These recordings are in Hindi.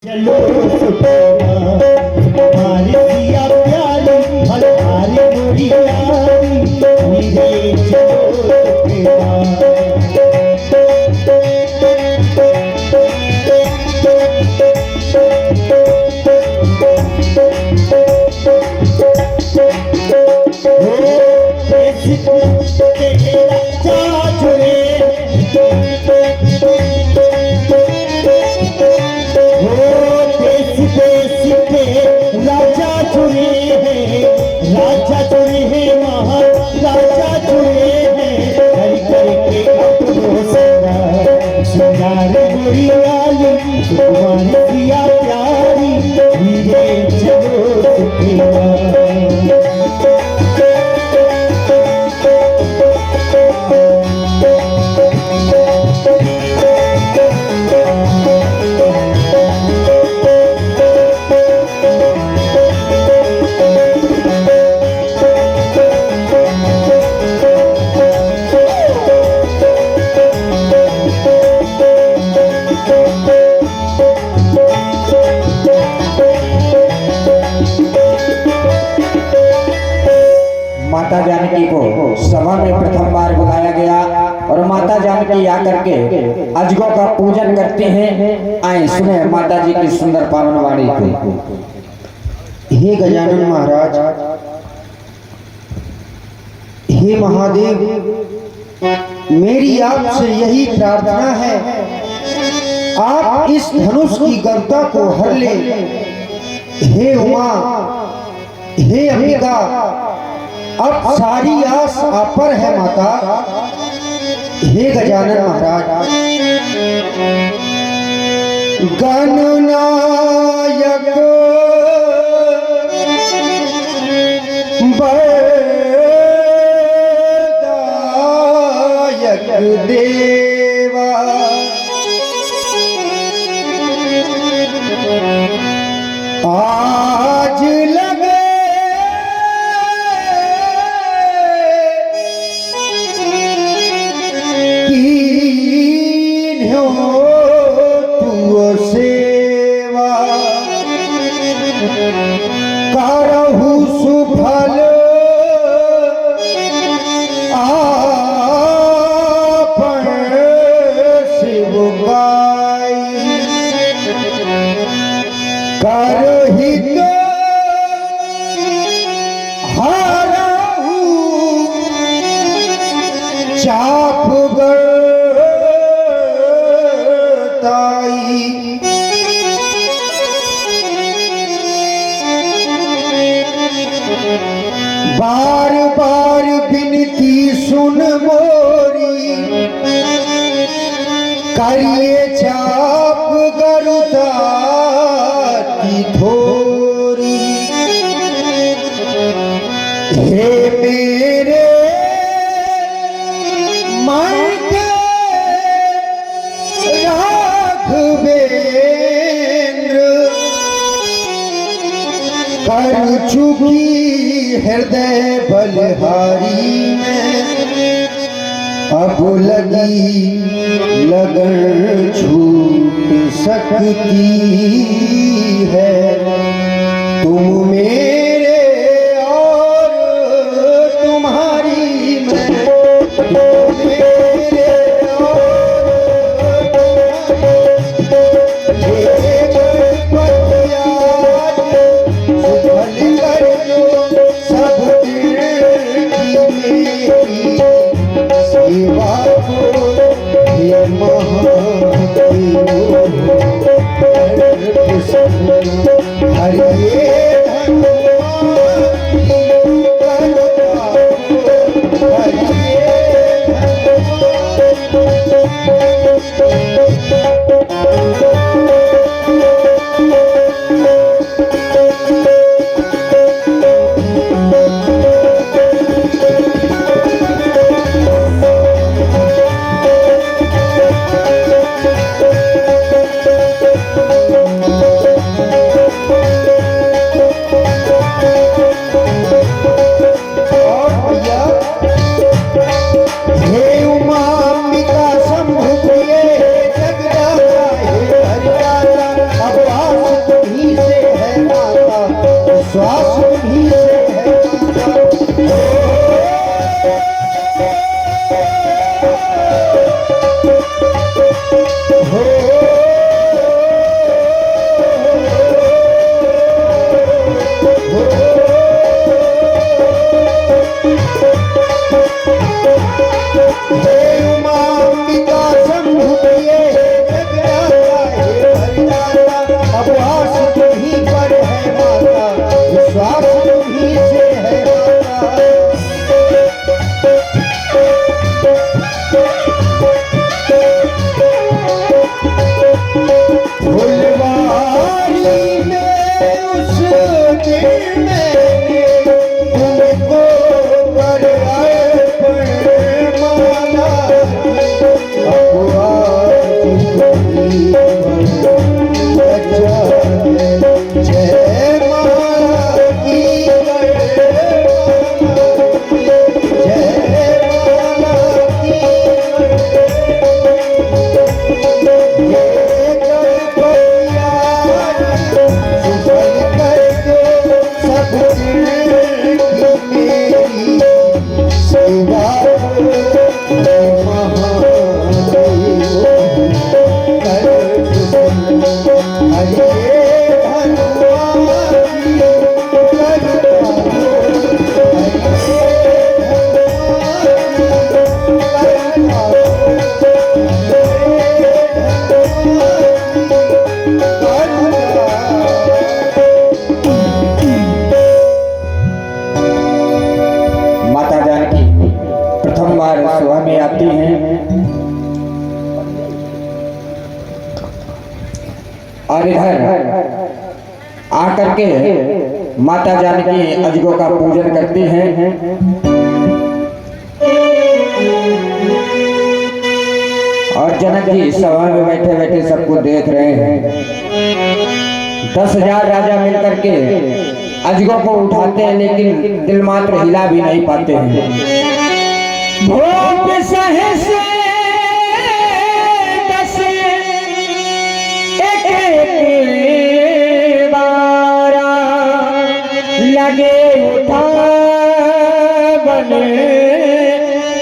चलो सुखना हमारी सिया प्यारी हमारी गोरी प्यारी मेरे चलो राजा चुने हैं महाराजा चुने हैं कर करके अपनों सिंगार गोरी लाली सुकुमारी सिया प्यारी धीरे चलो सुखिया माता जानकी को सभा में प्रथम बार बुलाया गया और माता जानकी आकर के अजगों का पूजन करते हैं। आए सुने माता जी की सुंदर पावन वाणी को। हे गजानन महाराज, हे महादेव, मेरी आपसे यही प्रार्थना है, आप इस धनुष की गदा को हर ले। हे उमा, हे अंबिका, अब सारी आस आप पर है माता। हे गजानन महाराज, गणनायक वरदायक देवा, आज लगे सेवा, करहु सुफल आपन शिव गाई, करहित हरहु चाप बार बार विनती सुन मोरी, करिए चाप गरुता की थोरी। हे मेरे मन के राघवेंद्र, कर चुकी हृदय बलिहारी में, अब लगी लगन छूट सकती है। तुम मेरे और तुम्हारी में, तुम मेरे और विश्वास तुम्हीं से है माता, विश्वास तुम्हीं से है और इधर आकर के माता जानकी अजगो का पूजन करती हैं और जनक जी सभा में बैठे बैठे सबको देख रहे हैं। 10,000 राजा मिलकर के अजगो को उठाते हैं लेकिन दिल मात्र हिला भी नहीं पाते हैं। भोग सहस लगे उठा बन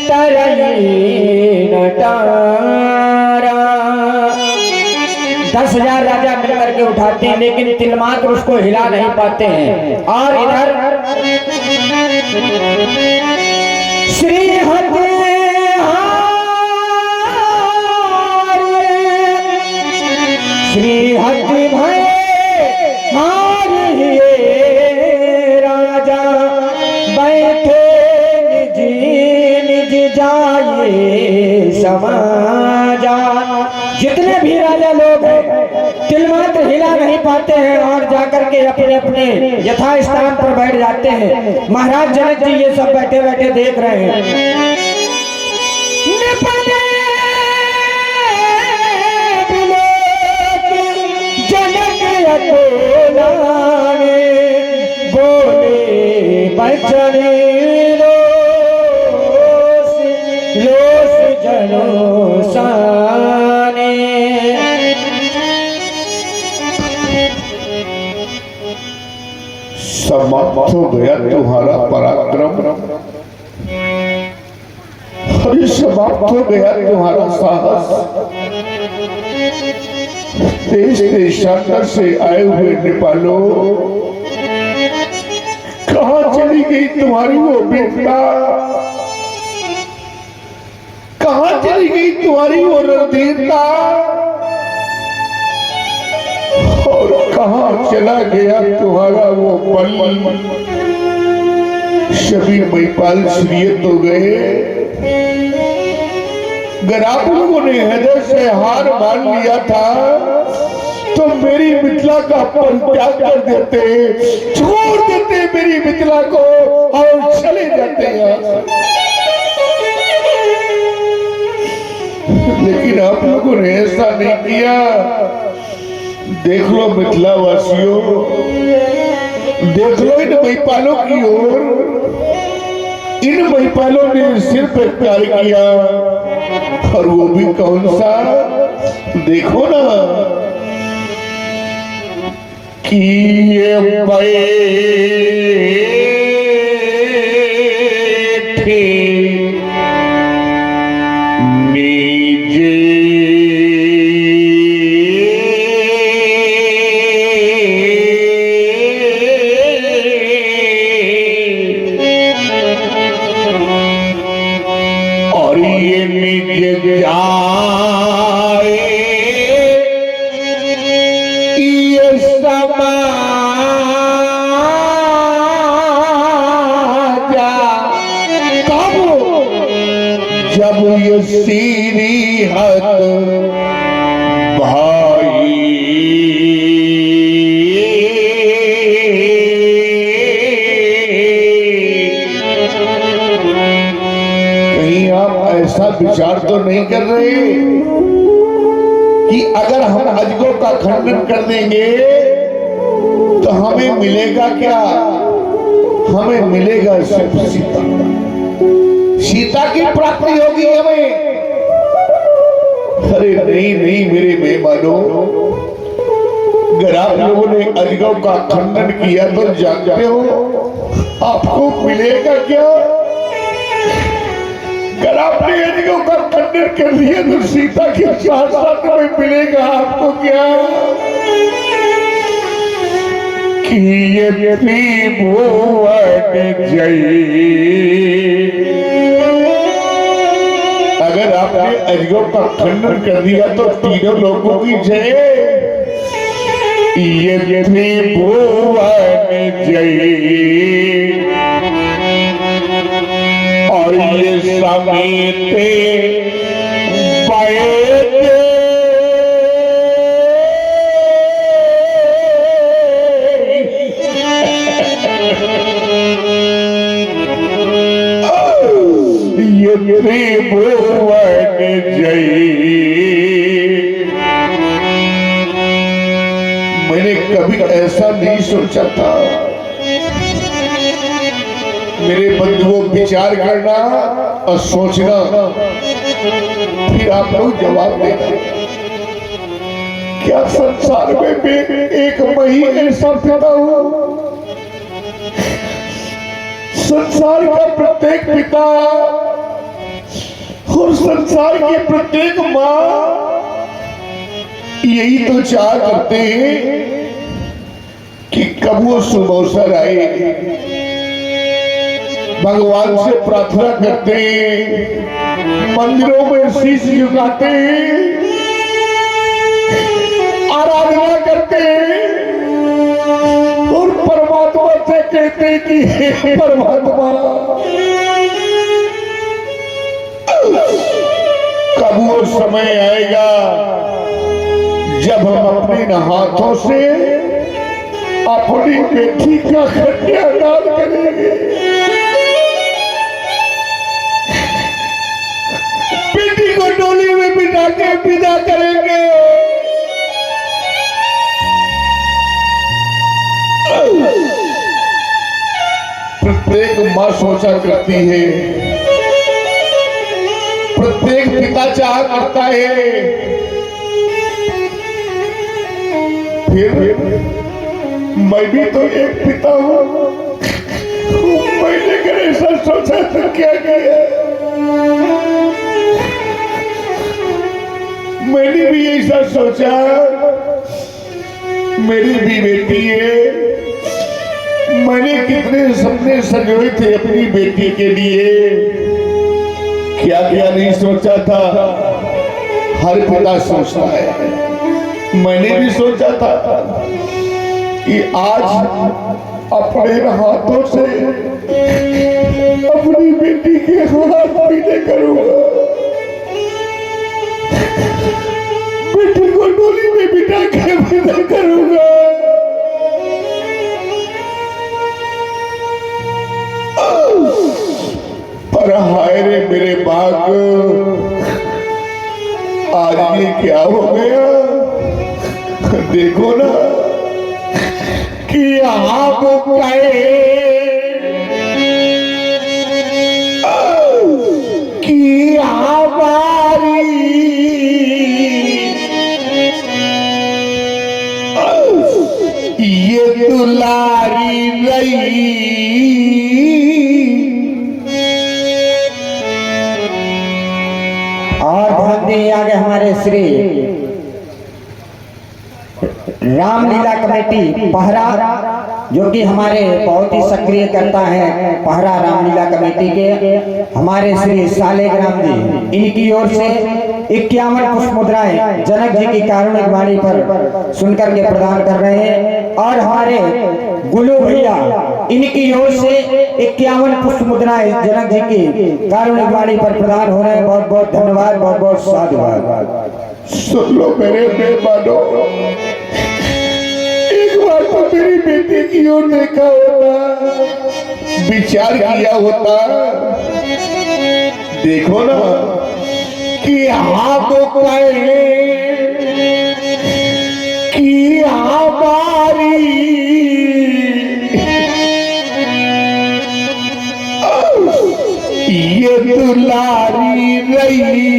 तरई नटारा। 10,000 राजा मिलकर के उठाते हैं लेकिन तिलमात्र उसको हिला नहीं पाते हैं। और इधर श्रीहरि श्रीहरि भय हार राजा बैठे निज निज जाए समाजा। जितने भी राजा लोग हैं तिलमात्र हिला नहीं पाते हैं और जाकर के अपने अपने यथा स्थान पर बैठ जाते हैं। महाराज जनक जी ये सब बैठे बैठे देख रहे हैं। बचने रोस जनो साने। समाप्त हो गया तुम्हारा पराक्रम, अरे समाप्त हो गया तुम्हारा साहस। देश देशांतर से आए हुए नेपालों, कहाँ चली गई तुम्हारी वो बेटा, कहाँ चली गई तुम्हारी वो रणधीरता, और कहाँ चला गया तुम्हारा वो बल। सभी महिपाल श्रीयत हो गए। अगर आप लोगों ने हृदय से हार मान लिया था तो मेरी मिथिला का परित्याग कर देते, छोड़ देते मेरी मिथिला को और चले जाते हैं। लेकिन आप लोगों ने ऐसा नहीं किया। देख लो मिथिला वासियों, देख लो इन महिपालों की ओर। इन महिपालों ने सिर पर प्यार किया, और वो भी कौन सा, देखो ना, कि ये बैठे नीचे और ये नीचे जाए ये समाजा कब जब ये सीरी हद कहीं आप ऐसा विचार तो नहीं कर रहे कि अगर हम अजगों का खंडन कर देंगे तो हमें मिलेगा क्या? हमें मिलेगा सिर्फ सीता। सीता की प्राप्ति होगी हमें। अरे नहीं नहीं मेरे मेहमानों, अगर आप लोगों ने अजगों का खंडन किया तो जानते हो आपको मिलेगा क्या? अगर आपने अजगों का खंडन कर दिया तो सीता के साथ साथ में मिलेगा आपको क्या? कि ये भुवन जय। अगर आपने अजगों का खंडन कर दिया तो तीनों लोगों की जय। ये भुवन जय और ये समेते बैठे ये भुवन जय। मैंने कभी ऐसा नहीं सोचा था। मेरे बंधुओं विचार करना और सोचना, फिर आप लोग जवाब देना। क्या संसार में मैं एक महीने ऐसा पिता हूं? संसार का प्रत्येक पिता और संसार की प्रत्येक माँ यही तो चाह करते हैं कि कब वो सुबह आए। भगवान से प्रार्थना करते हैं, मंदिरों में शीश झुकाते हैं, आराधना करते हैं और परमात्मा से कहते हैं कि हे परमात्मा, कब वो समय आएगा जब हम अपने हाथों से अपनी बेटी का कन्यादान करेंगे। बेटी को डोली में बिठा के विदा करेंगे। प्रत्येक माँ सोचा करती है, प्रत्येक पिता चाह करता है। फिर मैं भी तो एक पिता हूं। मैंने अगर ऐसा सोचा तो क्या किया? मैंने भी ऐसा सोचा, मेरी भी बेटी है। मैंने कितने सपने सजोए थे अपनी बेटी के लिए, क्या क्या नहीं सोचा था। हर पिता सोचता है। मैंने भी सोचा था कि आज अपने हाथों से अपनी बेटी के हाथ पीले करूंगा, बेटी को डोली में बिठा के विदा करूंगा। पर हाय रे मेरे बाग, आज ये क्या हो गया? देखो ना कि आप कहे कि हमारी ये दुलारी रही और ध्यान दिए आगे हमारे श्री रामलीला कमेटी पहरा, जो कि हमारे बहुत ही सक्रिय करता है पहरा रामलीला कमेटी के हमारे श्री सालेग्राम जी, इनकी ओर से 51 पुष्प मुद्राएं जनक जी की कारुणिक वाणी पर सुनकर के प्रदान कर रहे हैं। और हमारे गुलू भैया, इनकी ओर से 51 पुष्प मुद्राएं जनक जी की कारुणिक वाणी पर प्रदान हो रहे हैं। बहुत बहुत धन्यवाद, बहुत बहुत साधुवाद। सुन लो मेरे मेहमानों, एक बार तो मेरी बेटी की ओर देखा होता, विचार किया होता। देखो ना कि हम कहे कि हमारी ये दुलारी रही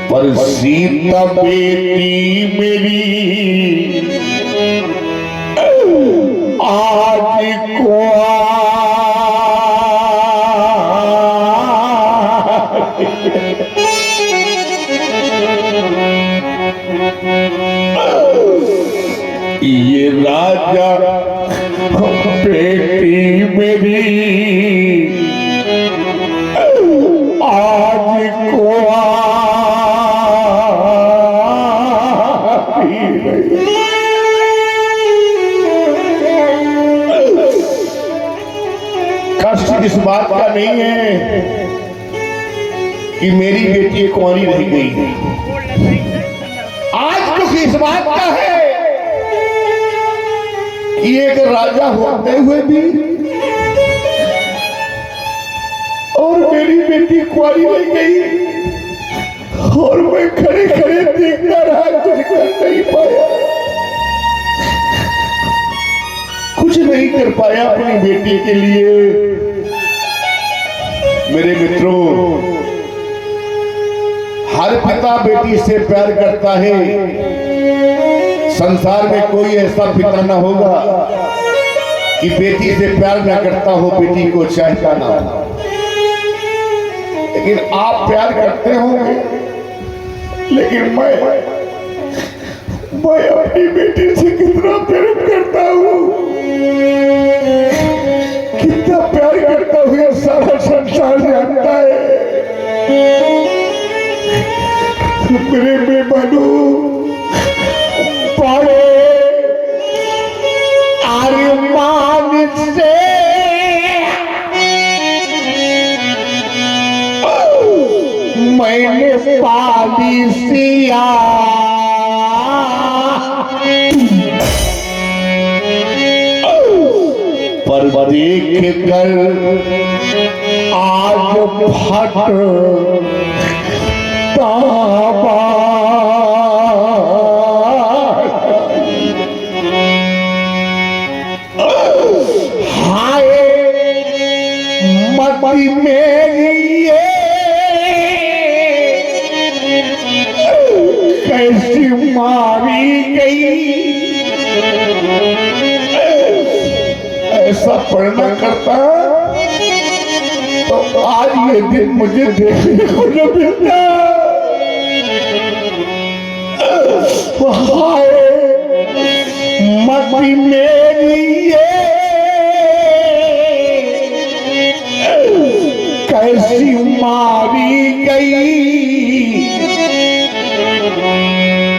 पर सीता बेटी मेरी आज को ये राजा बेटी मेरी आज को कष्ट इस बात का नहीं है कि मेरी बेटी कुंवारी रह गई, आज दुख इस बात का है कि एक राजा होते हुए भी और मेरी बेटी कुंवारी रह गई और मैं खड़े खड़े देखता रहा, कुछ कर नहीं पाया, कुछ नहीं कर पाया अपनी बेटी के लिए। मेरे मित्रों, हर पिता बेटी से प्यार करता है, संसार में कोई ऐसा पिता ना होगा कि बेटी से प्यार ना करता हो, बेटी को चाहता ना हो। लेकिन आप प्यार करते होंगे, लेकिन मैं अपनी बेटी से कितना प्यार करता हूँ, कितना प्यार करता हूँ, ये सारा संसार जानता है। मेरे मेहमानों, बड़े अरमान से मैंने पाली सिया, पर देख कर आज फट ताबा, हाय मती मेरी ये कैसी मारी गई। ऐसा पढ़ना करता तो आज ये दिन मुझे देखने को न मिलता। हाय मती मेरी ये कैसी मारी गई,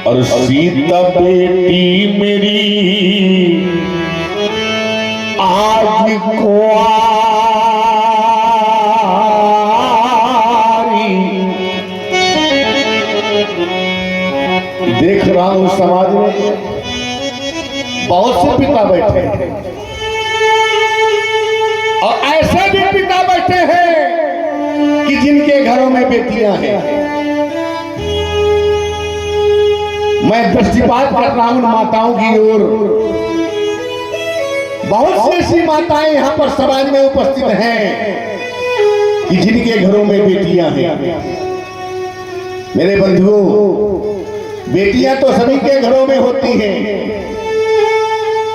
और सीता बेटी मेरी आज कुंवारी। देख रहा हूं समाज में बहुत से पिता बैठे हैं और ऐसे भी पिता बैठे हैं कि जिनके घरों में बेटियां हैं। मैं दृष्टिपात कर रहा हूं माताओं की ओर। बहुत सी ऐसी माताएं यहां पर समाज में उपस्थित हैं कि जिनके घरों में बेटियां हैं। मेरे बंधुओं, बेटियां तो सभी के घरों में होती हैं,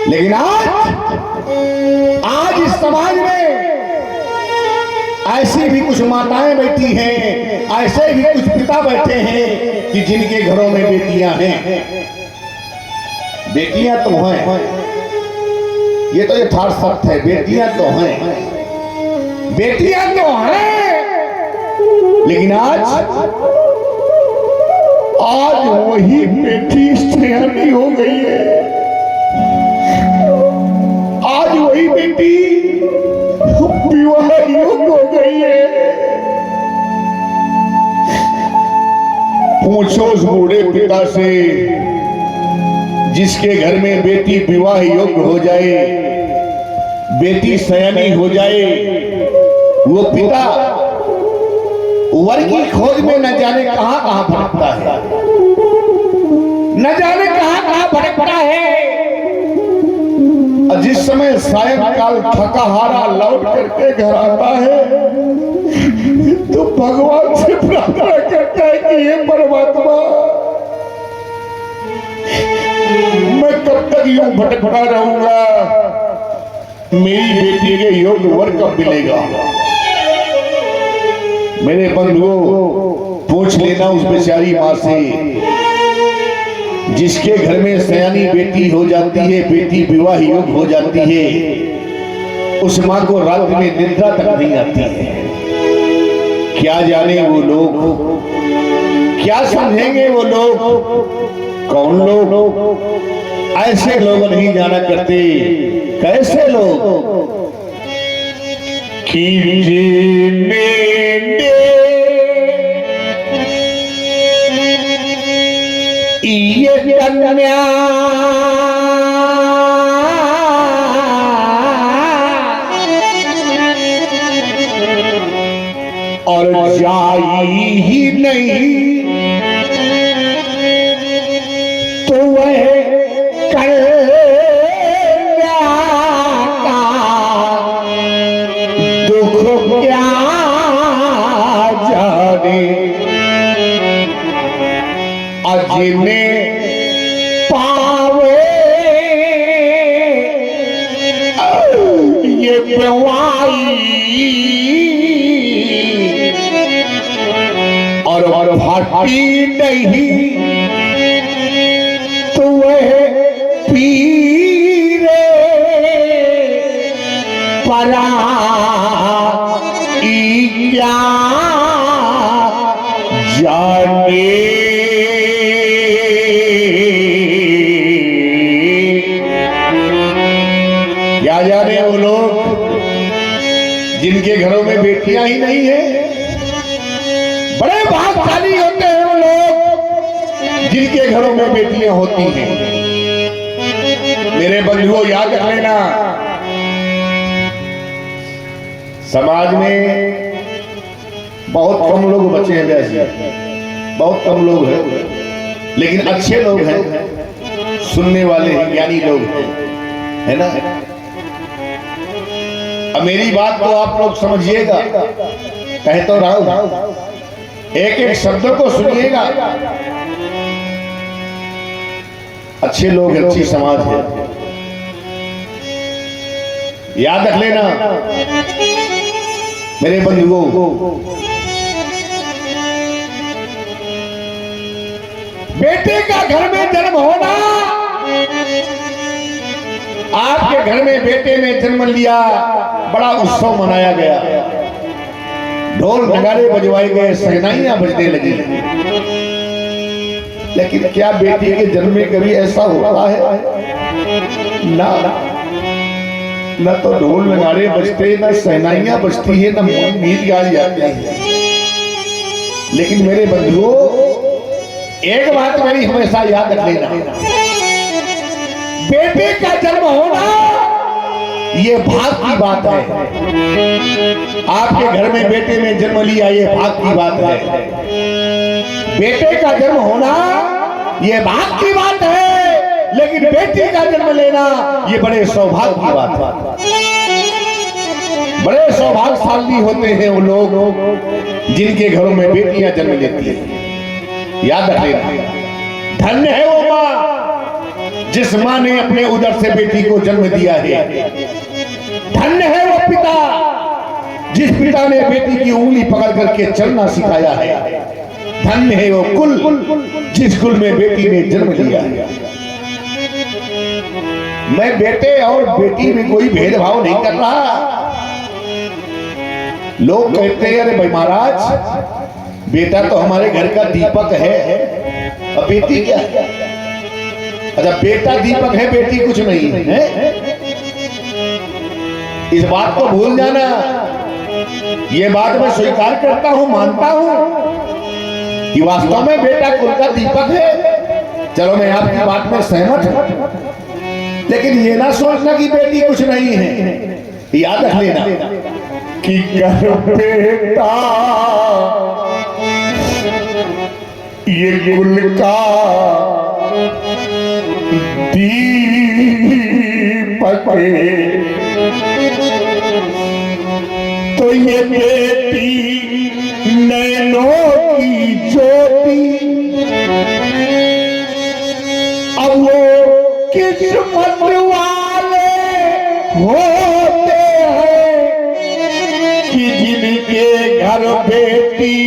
लेकिन आज इस समाज में ऐसी भी कुछ माताएं बैठी हैं, ऐसे भी कुछ पिता बैठे हैं कि जिनके घरों में बेटियां हैं। बेटियां तो हैं, ये तो यथार्थ सत्य है, बेटियां तो हैं, बेटियां तो हैं, लेकिन आज वही बेटी सयानी हो गई है। आज वही बेटी विवाह योग्य हो गई है। पूछो उस बूढ़े पिता से जिसके घर में बेटी विवाह योग्य हो जाए, बेटी सयानी हो जाए, वो पिता वर की खोज में न जाने कहां कहां भटकता है, न जाने कहां कहां भटकता है। और जिस समय सायंकाल थका हारा लौट करके घर आता है तो भगवान से प्रार्थना करता है कि हे परमात्मा, मैं कब तक यूं भटकता रहूंगा, मेरी बेटी के योग्य वर कब मिलेगा। मेरे बंधुओं, पूछ लेना उस बेचारी माँ से जिसके घर में सयानी बेटी हो जाती है, बेटी विवाह योग्य हो जाती है, उस माँ को रात में निद्रा तक नहीं आती है। क्या जाने वो लोग, क्या समझेंगे वो लोग, कौन लोग, ऐसे लोग नहीं जाना करते। कैसे लोग कि ये कन्या और जाई ही नहीं तो वह कन्या का दुख क्या जाने। जिन्हें पावे ये बेवाई और भाटी नहीं तो वह पीरे परा क्या जाने। क्या जाने वो लोग जिनके घरों में बेटियां ही नहीं है। बड़े भाग्यशाली होते हैं वो लोग जिनके घरों में बेटियां होती हैं। मेरे बंधुओं, याद रख लेना, समाज में बहुत कम लोग बचे हैं, वैसे बहुत कम लोग हैं, लेकिन अच्छे लोग हैं, सुनने वाले हैं, ज्ञानी लोग हैं, है ना। अब मेरी बात को आप लोग समझिएगा, कह तो रहा हूं, एक एक शब्द को सुनिएगा। अच्छे लोग, अच्छी समाज है, याद रख लेना मेरे बंधुओं। बेटे का घर में जन्म होना, आपके घर में बेटे ने जन्म लिया, बड़ा उत्सव मनाया गया, ढोल नगाड़े बजवाए गए, शहनाइयां बजने लगी। लेकिन क्या बेटी के जन्म में कभी ऐसा होता है? ना, न तो ढोल नगाड़े बजते, न शहनाइयां बजती है, न गीत गाए जाते हैं। लेकिन मेरे बंधुओं, एक बात मेरी हमेशा याद रख लेना, बेटे का जन्म होना ये भाग की बात है। आपके घर में बेटे ने जन्म लिया, ये भाग की बात है। बेटे का जन्म होना ये भाग की बात है, लेकिन बेटी का जन्म लेना ये बड़े सौभाग्य की बात है। बड़े सौभाग्यशाली होते हैं वो लोग जिनके घरों में बेटियां जन्म लेती हैं। याद रख लेना, धन्य है वो मां जिस मां ने अपने उदर से बेटी को जन्म दिया है। धन्य है वो पिता जिस पिता ने बेटी की उंगली पकड़ करके चलना सिखाया है। धन्य है वो कुल जिस कुल में बेटी ने जन्म लिया है। मैं बेटे और बेटी में कोई भेदभाव नहीं कर रहा। लोग कहते हैं अरे भाई महाराज, बेटा तो हमारे घर का दीपक है, अब बेटी क्या है? अच्छा, बेटा दीपक है, बेटी कुछ नहीं है। इस बात को भूल जाना। ये बात मैं स्वीकार करता हूं, मानता हूं कि वास्तव में बेटा कुल का दीपक है। चलो, मैं आपकी बात में सहमत हूं, लेकिन ये ना सोचना कि बेटी कुछ नहीं है। याद रख लेना कि घर बेटा ये कुल का दीपक है, तो ये बेटी नैनों की ज्योति, अब वो किस्मत वाले होते हैं कि जिनके घर बेटी